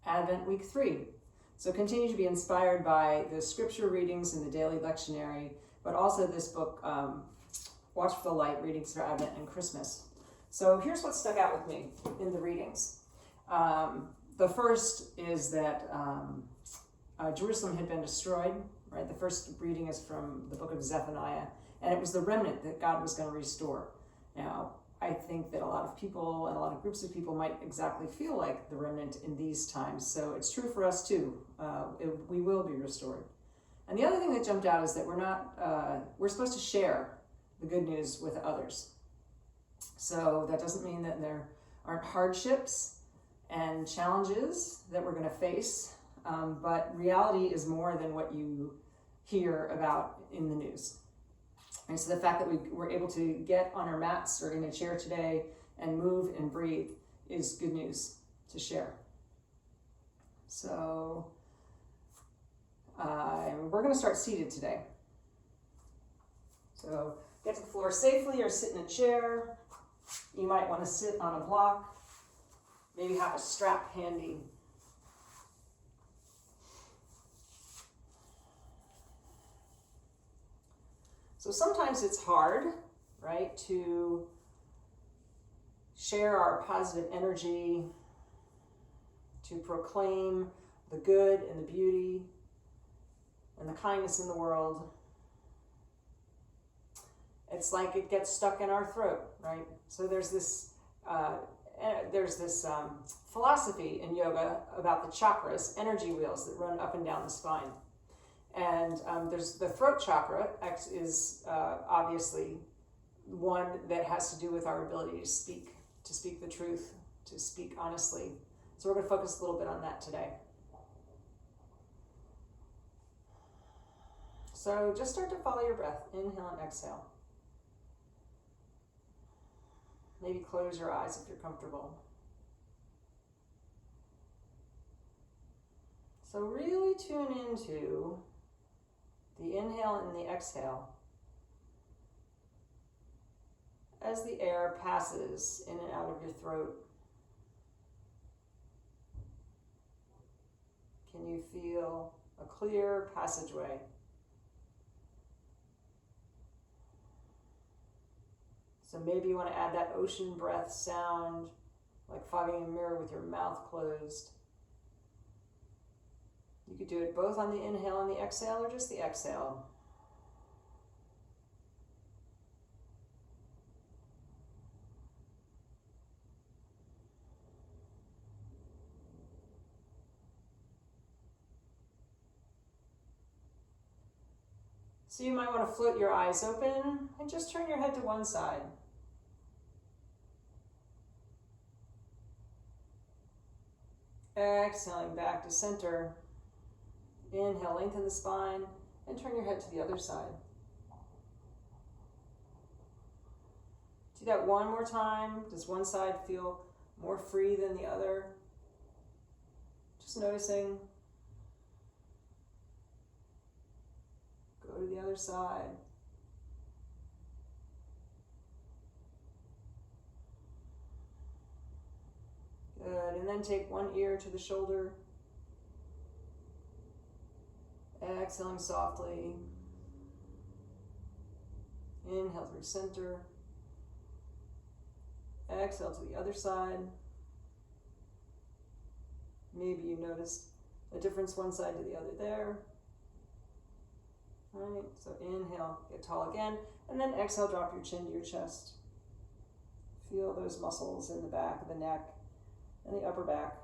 Advent Week 3. So continue to be inspired by the scripture readings in the daily lectionary, but also this book, Watch for the Light, Readings for Advent and Christmas. So here's what stuck out with me in the readings. The first is that Jerusalem had been destroyed, right? The first reading is from the book of Zephaniah, and it was the remnant that God was going to restore. Now, I think that a lot of people and a lot of groups of people might exactly feel like the remnant in these times, so it's true for us too. We will be restored. And the other thing that jumped out is that we're supposed to share the good news with others. So that doesn't mean that there aren't hardships and challenges that we're going to face, but reality is more than what you hear about in the news. And so the fact that we were able to get on our mats or in a chair today and move and breathe is good news to share. So we're going to start seated today. So get to the floor safely or sit in a chair. You might want to sit on a block. Maybe have a strap handy. So sometimes it's hard, right, to share our positive energy, to proclaim the good and the beauty and the kindness in the world. It's like it gets stuck in our throat, right? So there's this philosophy in yoga about the chakras, energy wheels that run up and down the spine. And there's the throat chakra is obviously one that has to do with our ability to speak the truth, to speak honestly. So we're going to focus a little bit on that today. So just start to follow your breath. Inhale and exhale. Maybe close your eyes if you're comfortable. So really tune into the inhale and the exhale as the air passes in and out of your throat. Can you feel a clear passageway? So maybe you want to add that ocean breath sound, like fogging a mirror with your mouth closed. You could do it both on the inhale and the exhale, or just the exhale. So you might want to float your eyes open and just turn your head to one side. Exhaling back to center. Inhale, lengthen the spine, and turn your head to the other side. Do that one more time. Does one side feel more free than the other? Just noticing. Go to the other side. Good, and then take one ear to the shoulder. Exhaling softly. Inhale through center. Exhale to the other side. Maybe you noticed a difference one side to the other there. All right, so inhale, get tall again, and then exhale, drop your chin to your chest. Feel those muscles in the back of the neck and the upper back.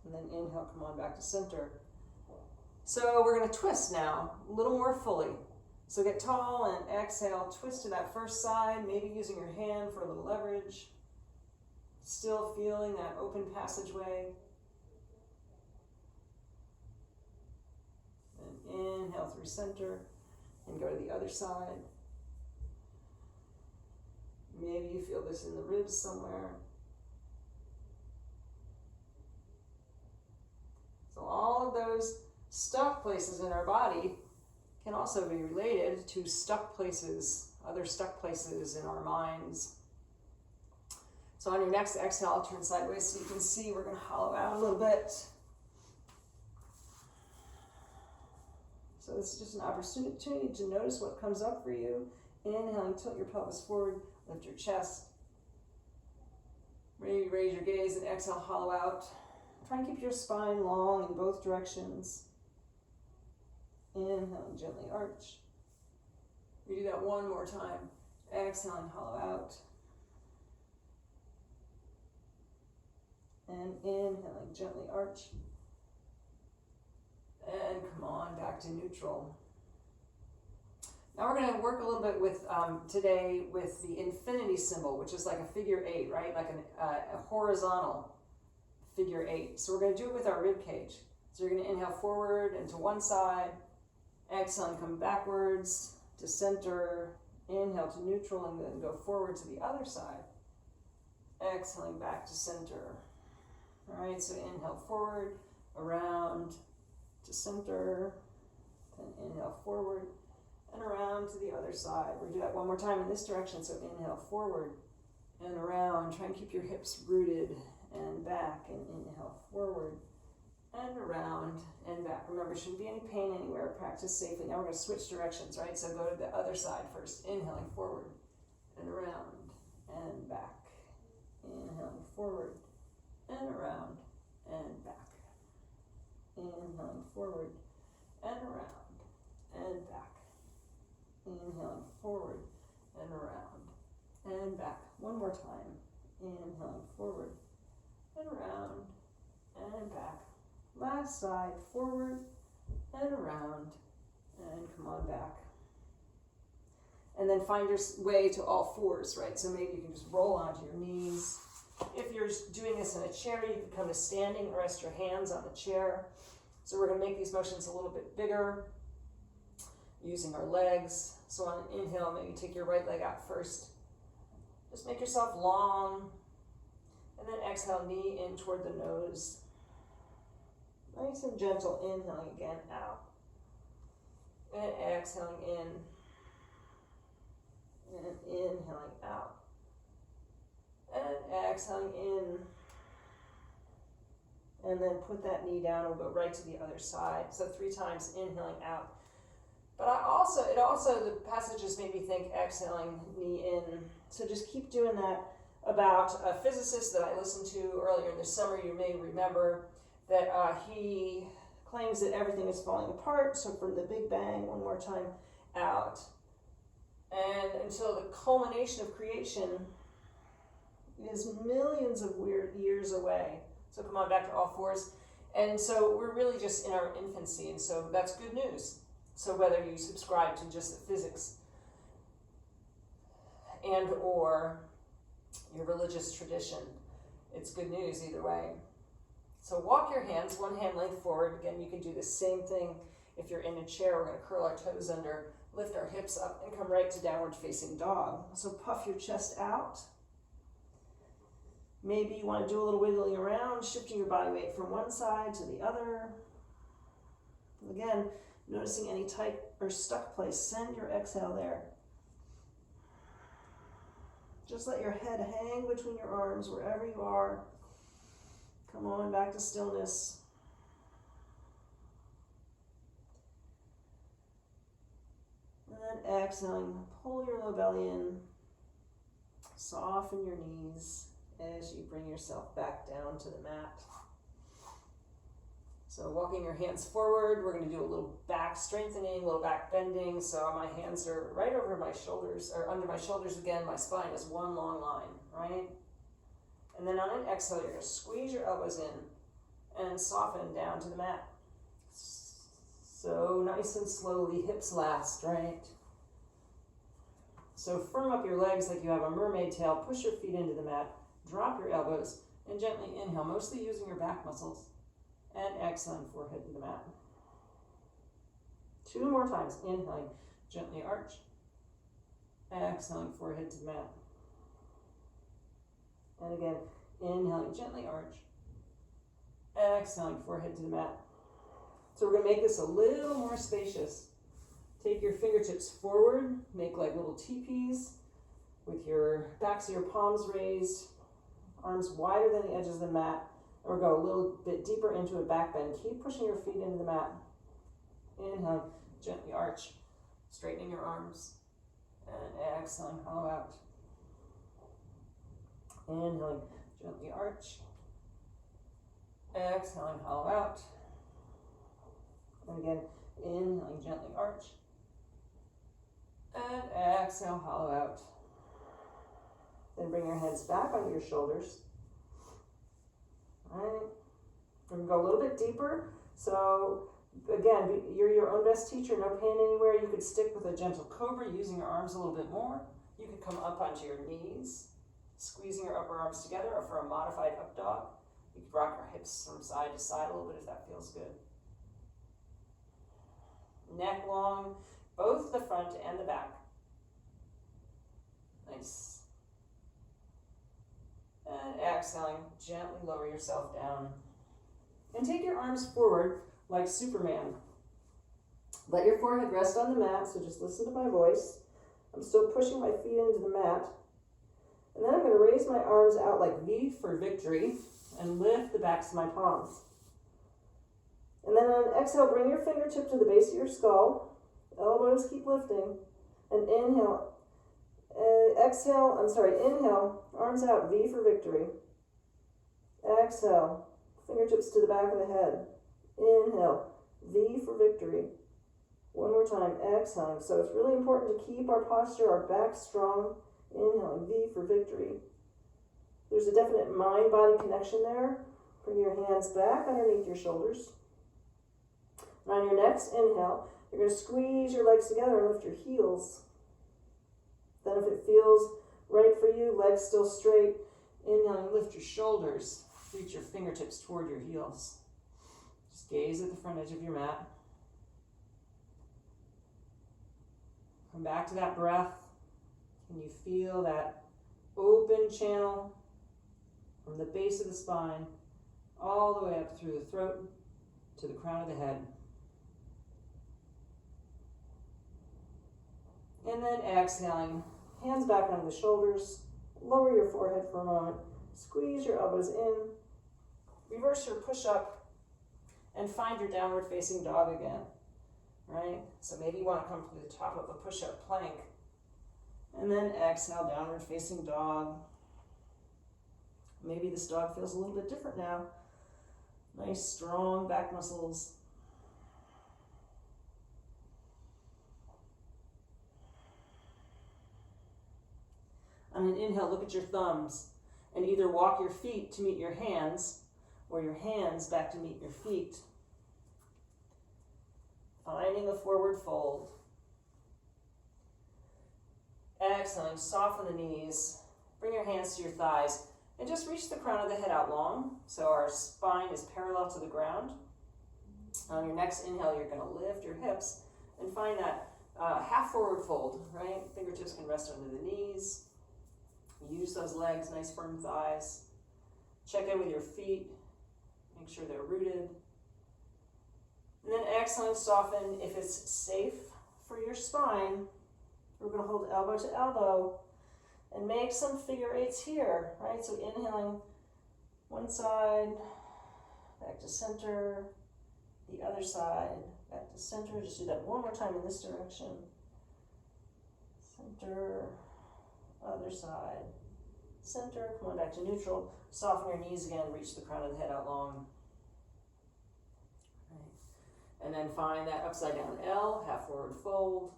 And then inhale, come on back to center. So we're going to twist now, a little more fully. So get tall and exhale, twist to that first side, maybe using your hand for a little leverage. Still feeling that open passageway. And inhale through center and go to the other side. Maybe you feel this in the ribs somewhere. So all of those stuck places in our body can also be related to stuck places, other stuck places in our minds. So on your next exhale, turn sideways so you can see we're going to hollow out a little bit. So this is just an opportunity to notice what comes up for you. Inhaling, tilt your pelvis forward, lift your chest. Maybe raise your gaze and exhale, hollow out. Try and keep your spine long in both directions. Inhaling, gently arch. We do that one more time. Exhaling, hollow out. And inhaling, gently arch. And come on back to neutral. Now we're going to work a little bit with today with the infinity symbol, which is like a figure 8, right? Like a horizontal figure 8. So we're going to do it with our rib cage. So you're going to inhale forward and to one side. Exhale and come backwards to center. Inhale to neutral and then go forward to the other side. Exhaling back to center. All right, so inhale forward, around to center. Then inhale forward and around to the other side. We'll do that one more time in this direction. So inhale forward and around. Try and keep your hips rooted and back. And inhale forward and around and back. Remember, there shouldn't be any pain anywhere. Practice safely. Now we're going to switch directions, right? So go to the other side first. Inhaling forward and around and back. Inhaling forward and around and back. Inhaling forward and around and back. Inhaling forward and around and back. One more time. Inhaling forward and around and back. Last side, forward and around and come on back. And then find your way to all fours, right? So maybe you can just roll onto your knees. If you're doing this in a chair, you can come to standing and rest your hands on the chair. So we're going to make these motions a little bit bigger using our legs. So on an inhale, maybe take your right leg out first. Just make yourself long. And then exhale, knee in toward the nose. Nice and gentle, inhaling again, out. And exhaling in. And inhaling out. And exhaling in. And then put that knee down and we'll go right to the other side. So 3 times, inhaling out. But the passages made me think exhaling, knee in. So just keep doing that. About a physicist that I listened to earlier in the summer, you may remember that he claims that everything is falling apart. So from the Big Bang, one more time, out. And until the culmination of creation is millions of weird years away. So come on back to all fours. And so we're really just in our infancy, and so that's good news. So whether you subscribe to just the physics and or your religious tradition, it's good news either way. So walk your hands, one hand length forward. Again, you can do the same thing if you're in a chair. We're going to curl our toes under, lift our hips up, and come right to downward facing dog. So puff your chest out. Maybe you want to do a little wiggling around, shifting your body weight from one side to the other. Again, noticing any tight or stuck place. Send your exhale there. Just let your head hang between your arms wherever you are. Come on back to stillness. And then exhaling, pull your low belly in. Soften your knees as you bring yourself back down to the mat. So walking your hands forward, we're going to do a little back strengthening, a little back bending. So my hands are right over my shoulders, or under my shoulders again. My spine is one long line, right? And then on an exhale, you're going to squeeze your elbows in and soften down to the mat. So nice and slowly, hips last, right? So firm up your legs like you have a mermaid tail. Push your feet into the mat. Drop your elbows and gently inhale, mostly using your back muscles. And exhaling, forehead to the mat. 2 more times. Inhaling, gently arch. Exhaling, forehead to the mat. And again, inhaling, gently arch. Exhaling, forehead to the mat. So we're going to make this a little more spacious. Take your fingertips forward. Make like little teepees with your backs of your palms raised. arms wider than the edges of the mat. And we'll go a little bit deeper into a back bend. Keep pushing your feet into the mat. Inhale, gently arch, straightening your arms. And exhaling, hollow out. Inhaling, gently arch. Exhaling, hollow out. And again, inhaling, gently arch. And exhale, hollow out. Then bring your hands back onto your shoulders. All right. We're going to go a little bit deeper. So again, you're your own best teacher, no pain anywhere. You could stick with a gentle cobra, using your arms a little bit more. You could come up onto your knees, squeezing your upper arms together, or for a modified up dog, you could rock your hips from side to side a little bit if that feels good. Neck long, both the front and the back. Nice. And exhaling, gently lower yourself down. And take your arms forward like Superman. Let your forehead rest on the mat, so just listen to my voice. I'm still pushing my feet into the mat. And then I'm going to raise my arms out like V for victory and lift the backs of my palms. And then on an exhale, bring your fingertip to the base of your skull. Elbows keep lifting. And inhale. Inhale, arms out, V for victory. Exhale, fingertips to the back of the head. Inhale, V for victory. One more time, exhaling. So it's really important to keep our posture, our back strong. Inhaling, V for victory. There's a definite mind-body connection there. Bring your hands back underneath your shoulders. And on your next inhale, you're going to squeeze your legs together and lift your heels. Then if it feels right for you, legs still straight, inhaling, lift your shoulders. Reach your fingertips toward your heels. Just gaze at the front edge of your mat. Come back to that breath. Can you feel that open channel from the base of the spine all the way up through the throat to the crown of the head? And then exhaling, hands back onto the shoulders, lower your forehead for a moment, squeeze your elbows in, reverse your push-up, and find your downward facing dog again, right? So maybe you want to come to the top of a push-up plank, and then exhale, downward facing dog. Maybe this dog feels a little bit different now. Nice, strong back muscles. On an inhale, look at your thumbs and either walk your feet to meet your hands or your hands back to meet your feet. Finding a forward fold. Exhaling, soften the knees. Bring your hands to your thighs and just reach the crown of the head out long so our spine is parallel to the ground. On your next inhale, you're going to lift your hips and find that half forward fold, right? Fingertips can rest under the knees. Use those legs, nice firm thighs. Check in with your feet. Make sure they're rooted. And then exhaling, soften. If it's safe for your spine, we're going to hold elbow to elbow and make some figure eights here, right? So inhaling one side, back to center, the other side, back to center. Just do that one more time in this direction. Center, other side, center, come on back to neutral. Soften your knees again, reach the crown of the head out long. Right. And then find that upside down L, half forward fold.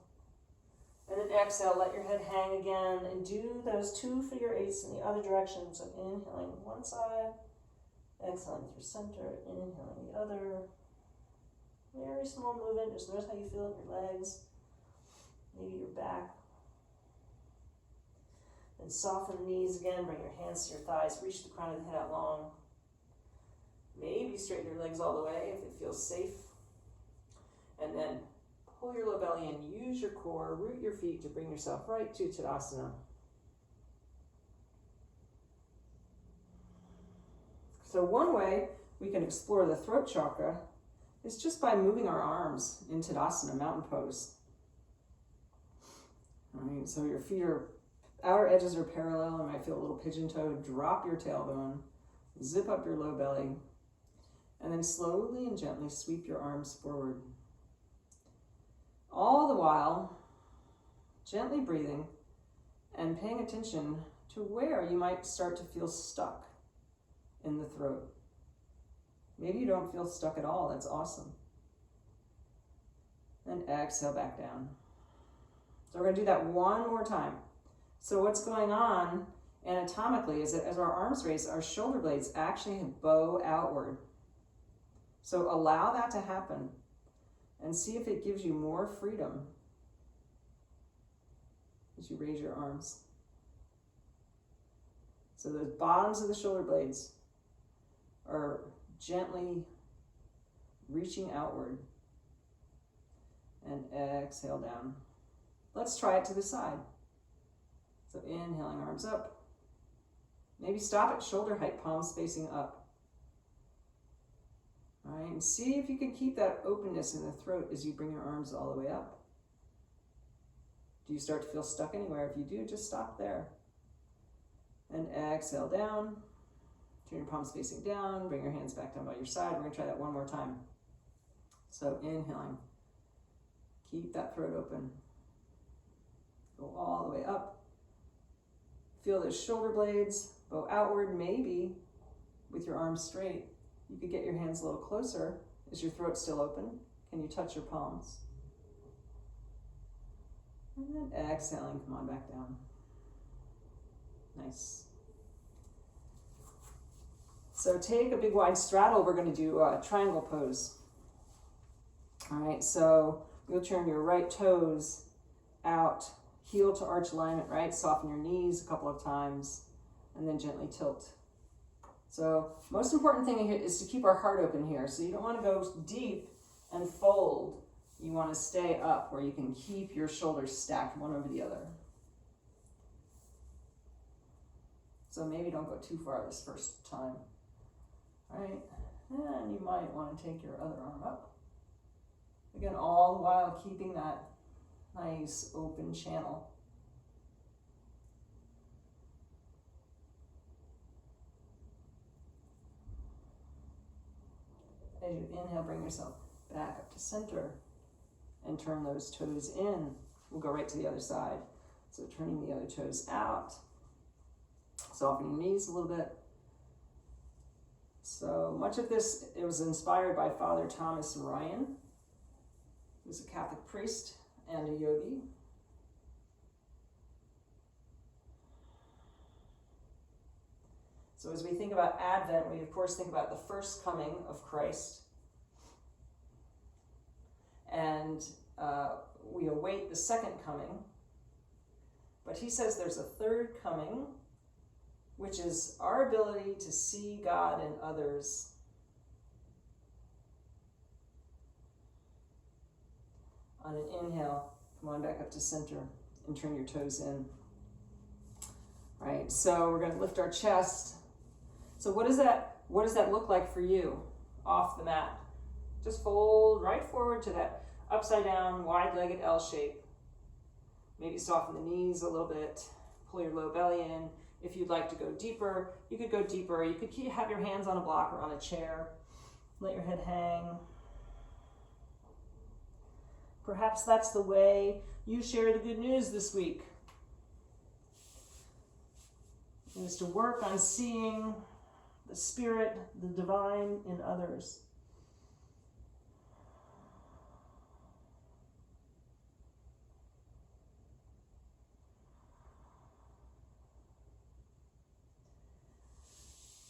And then exhale, let your head hang again, and do those two figure eights in the other direction. So inhaling one side, exhaling through center, inhaling the other. Very small movement, just notice how you feel in your legs, maybe your back. Then soften the knees again, bring your hands to your thighs, reach the crown of the head out long. Maybe straighten your legs all the way if it feels safe. And then pull your low belly in, use your core, root your feet to bring yourself right to Tadasana. So one way we can explore the throat chakra is just by moving our arms in Tadasana, mountain pose. All right, so your feet are Outer edges are parallel. You might feel a little pigeon toe. Drop your tailbone. Zip up your low belly. And then slowly and gently sweep your arms forward. All the while, gently breathing and paying attention to where you might start to feel stuck in the throat. Maybe you don't feel stuck at all. That's awesome. And exhale back down. So we're going to do that one more time. So what's going on anatomically is that as our arms raise, our shoulder blades actually bow outward. So allow that to happen and see if it gives you more freedom as you raise your arms. So the bottoms of the shoulder blades are gently reaching outward, and exhale down. Let's try it to the side. So inhaling, arms up. Maybe stop at shoulder height, palms facing up. All right, and see if you can keep that openness in the throat as you bring your arms all the way up. Do you start to feel stuck anywhere? If you do, just stop there. And exhale down. Turn your palms facing down. Bring your hands back down by your side. We're going to try that one more time. So inhaling. Keep that throat open. Go all the way up. Feel those shoulder blades bow outward, maybe with your arms straight. You could get your hands a little closer. Is your throat still open? Can you touch your palms? And then exhaling, come on back down. Nice. So take a big wide straddle. We're going to do a triangle pose. All right, so you'll turn your right toes out, heel to arch alignment, right? Soften your knees a couple of times, and then gently tilt. So most important thing here is to keep our heart open here. So you don't want to go deep and fold. You want to stay up where you can keep your shoulders stacked one over the other. So maybe don't go too far this first time. All right, and you might want to take your other arm up. Again, all the while keeping that nice open channel. As you inhale, bring yourself back up to center and turn those toes in. We'll go right to the other side. So turning the other toes out. Soften your knees a little bit. So much of this, it was inspired by Father Thomas Ryan, who's a Catholic priest and a yogi. So as we think about Advent, we of course think about the first coming of Christ. And we await the second coming. But he says there's a third coming, which is our ability to see God in others. On an inhale, come on back up to center and turn your toes in. All right, so we're going to lift our chest. So what does that look like for you off the mat? Just fold right forward to that upside down, wide-legged L shape. Maybe soften the knees a little bit. Pull your low belly in. If you'd like to go deeper, you could go deeper. You could have your hands on a block or on a chair. Let your head hang. Perhaps that's the way you share the good news this week. It is to work on seeing the Spirit, the divine in others.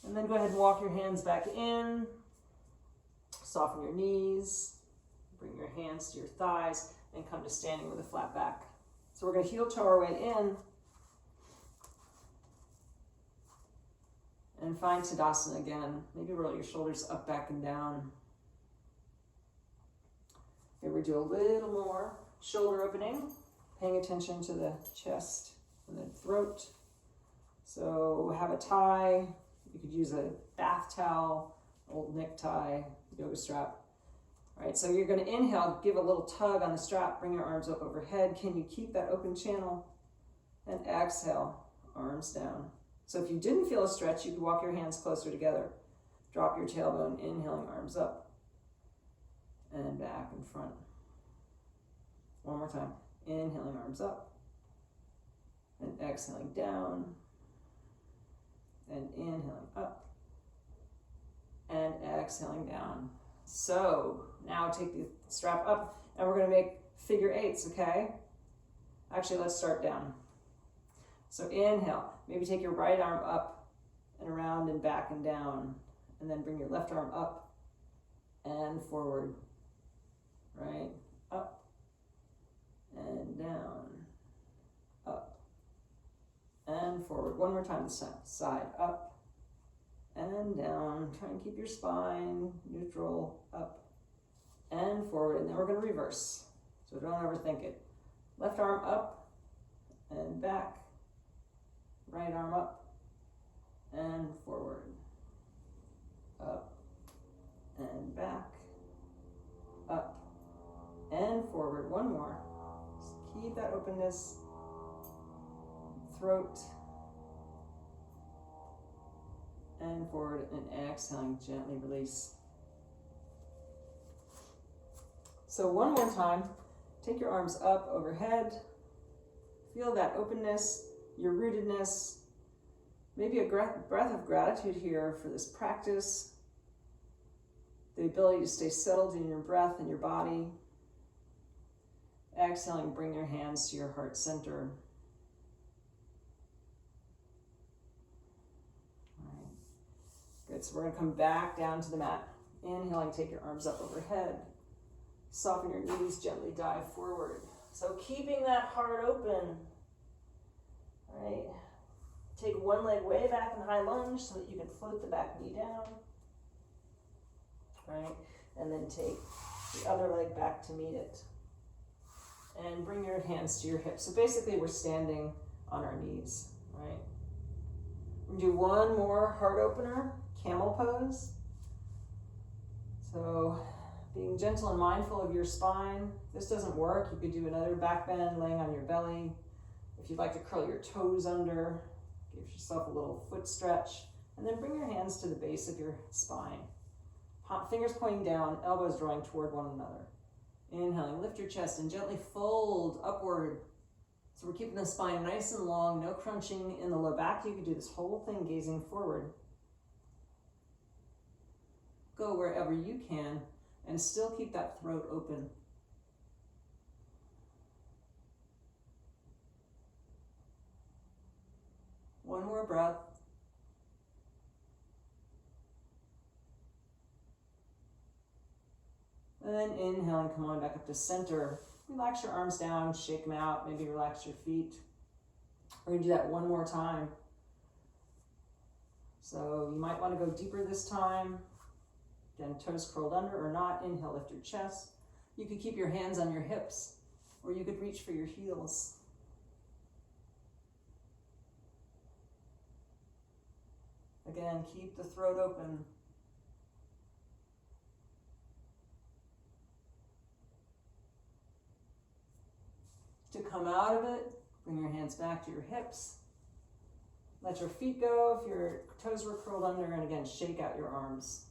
And then go ahead and walk your hands back in. Soften your knees. Bring your hands to your thighs and come to standing with a flat back. So we're going to heel toe our way in. And find Tadasana again. Maybe roll your shoulders up, back, and down. Here we do a little more shoulder opening, paying attention to the chest and the throat. So have a tie. You could use a bath towel, old necktie, yoga strap. All right, so you're going to inhale, give a little tug on the strap, bring your arms up overhead. Can you keep that open channel? And exhale, arms down. So if you didn't feel a stretch, you could walk your hands closer together. Drop your tailbone, inhaling, arms up. And back and front. One more time. Inhaling, arms up. And exhaling down. And inhaling up. And exhaling down. So now take the strap up and we're going to make figure eights, okay? Actually, let's start down. So inhale, maybe take your right arm up and around and back and down, and then bring your left arm up and forward, right? Up and down, up and forward. One more time, the side, up and down. Try and keep your spine neutral, up and forward, and then we're going to reverse. So don't overthink it. Left arm up and back. Right arm up and forward. Up and back. Up and forward. One more. Just keep that openness. Throat. And forward, and exhaling, gently release. So one more time. Take your arms up overhead. Feel that openness, your rootedness. Maybe a breath of gratitude here for this practice. The ability to stay settled in your breath and your body. Exhaling, bring your hands to your heart center. All right. Good, so we're going to come back down to the mat. Inhaling, take your arms up overhead. Soften your knees, gently dive forward. So keeping that heart open, right? Take one leg way back in high lunge so that you can float the back knee down, right? And then take the other leg back to meet it. And bring your hands to your hips. So basically we're standing on our knees, right? We're gonna do one more heart opener, camel pose. So being gentle and mindful of your spine. If this doesn't work, you could do another back bend, laying on your belly. If you'd like to curl your toes under, give yourself a little foot stretch, and then bring your hands to the base of your spine. Fingers pointing down, elbows drawing toward one another. Inhaling, lift your chest and gently fold upward. So we're keeping the spine nice and long, no crunching in the low back. You could do this whole thing gazing forward. Go wherever you can and still keep that throat open. One more breath. And then inhaling, come on back up to center. Relax your arms down, shake them out, maybe relax your feet. We're gonna do that one more time. So you might wanna go deeper this time. Again, toes curled under or not. Inhale, lift your chest. You could keep your hands on your hips, or you could reach for your heels. Again, keep the throat open. To come out of it, bring your hands back to your hips. Let your feet go if your toes were curled under, and again, shake out your arms.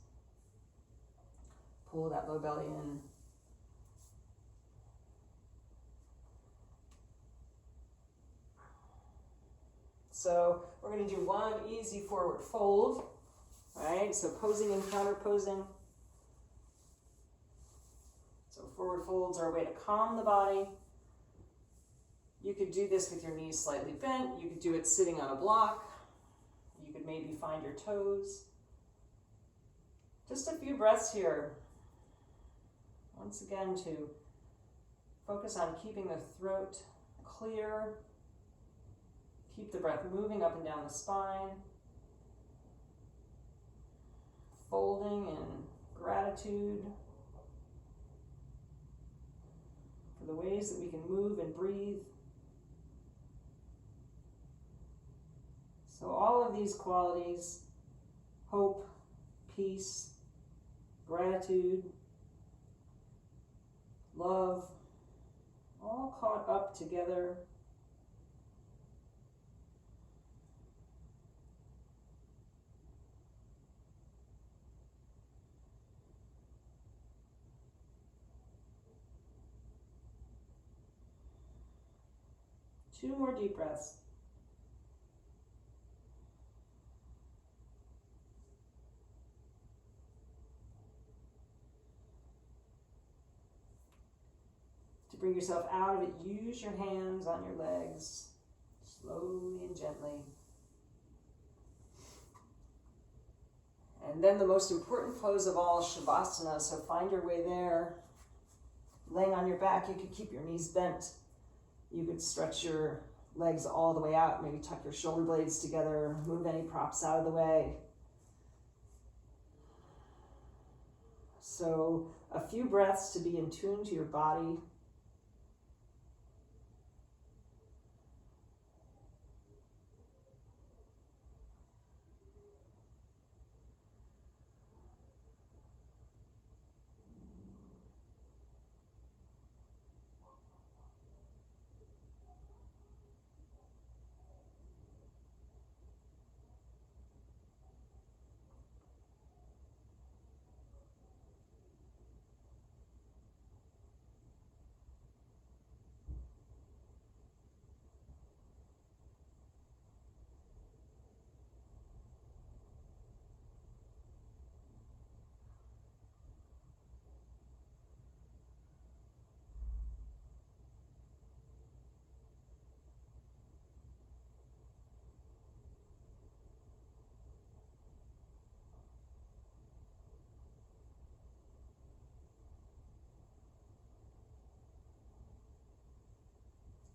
Pull that low belly in. So we're going to do one easy forward fold. All right, so posing and counter posing. So forward folds are a way to calm the body. You could do this with your knees slightly bent. You could do it sitting on a block. You could maybe find your toes. Just a few breaths here. Once again, to focus on keeping the throat clear. Keep the breath moving up and down the spine. Folding in gratitude for the ways that we can move and breathe. So all of these qualities, hope, peace, gratitude, love, all caught up together 2 more deep breaths. To bring yourself out of it, use your hands on your legs, slowly and gently. And then the most important pose of all, Shavasana. So find your way there. Laying on your back, you could keep your knees bent. You could stretch your legs all the way out, maybe tuck your shoulder blades together, move any props out of the way. So a few breaths to be in tune to your body.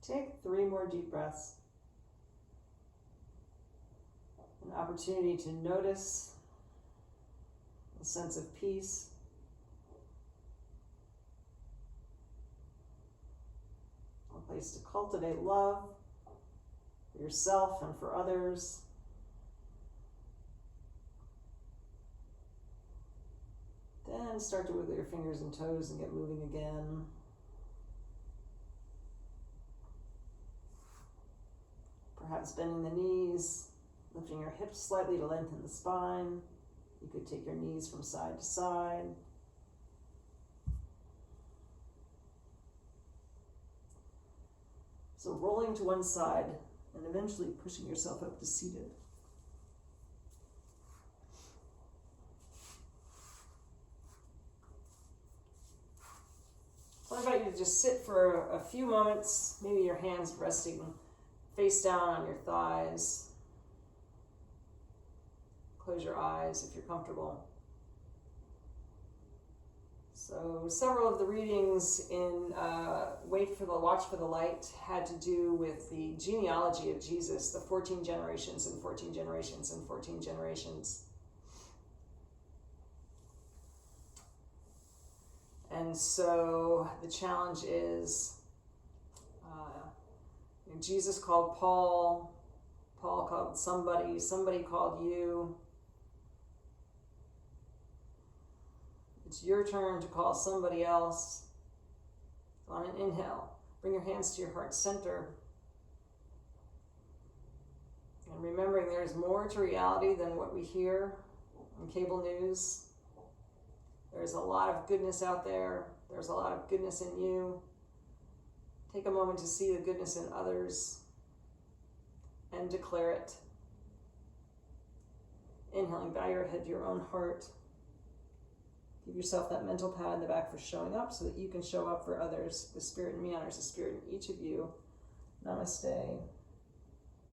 Take 3 more deep breaths. An opportunity to notice a sense of peace. A place to cultivate love for yourself and for others. Then start to wiggle your fingers and toes and get moving again. Perhaps bending the knees, lifting your hips slightly to lengthen the spine. You could take your knees from side to side. So rolling to one side and eventually pushing yourself up to seated. So I invite you to just sit for a few moments, maybe your hands resting face down on your thighs. Close your eyes if you're comfortable. So several of the readings in Watch for the Light had to do with the genealogy of Jesus, the 14 generations and 14 generations and 14 generations. And so the challenge is Jesus called Paul, Paul called somebody called you. It's your turn to call somebody else. On an inhale, bring your hands to your heart center. And remembering there's more to reality than what we hear on cable news. There's a lot of goodness out there. There's a lot of goodness in you. Take a moment to see the goodness in others and declare it. Inhaling, bow your head to your own heart. Give yourself that mental pat on the back for showing up so that you can show up for others. The Spirit in me honors the Spirit in each of you. Namaste.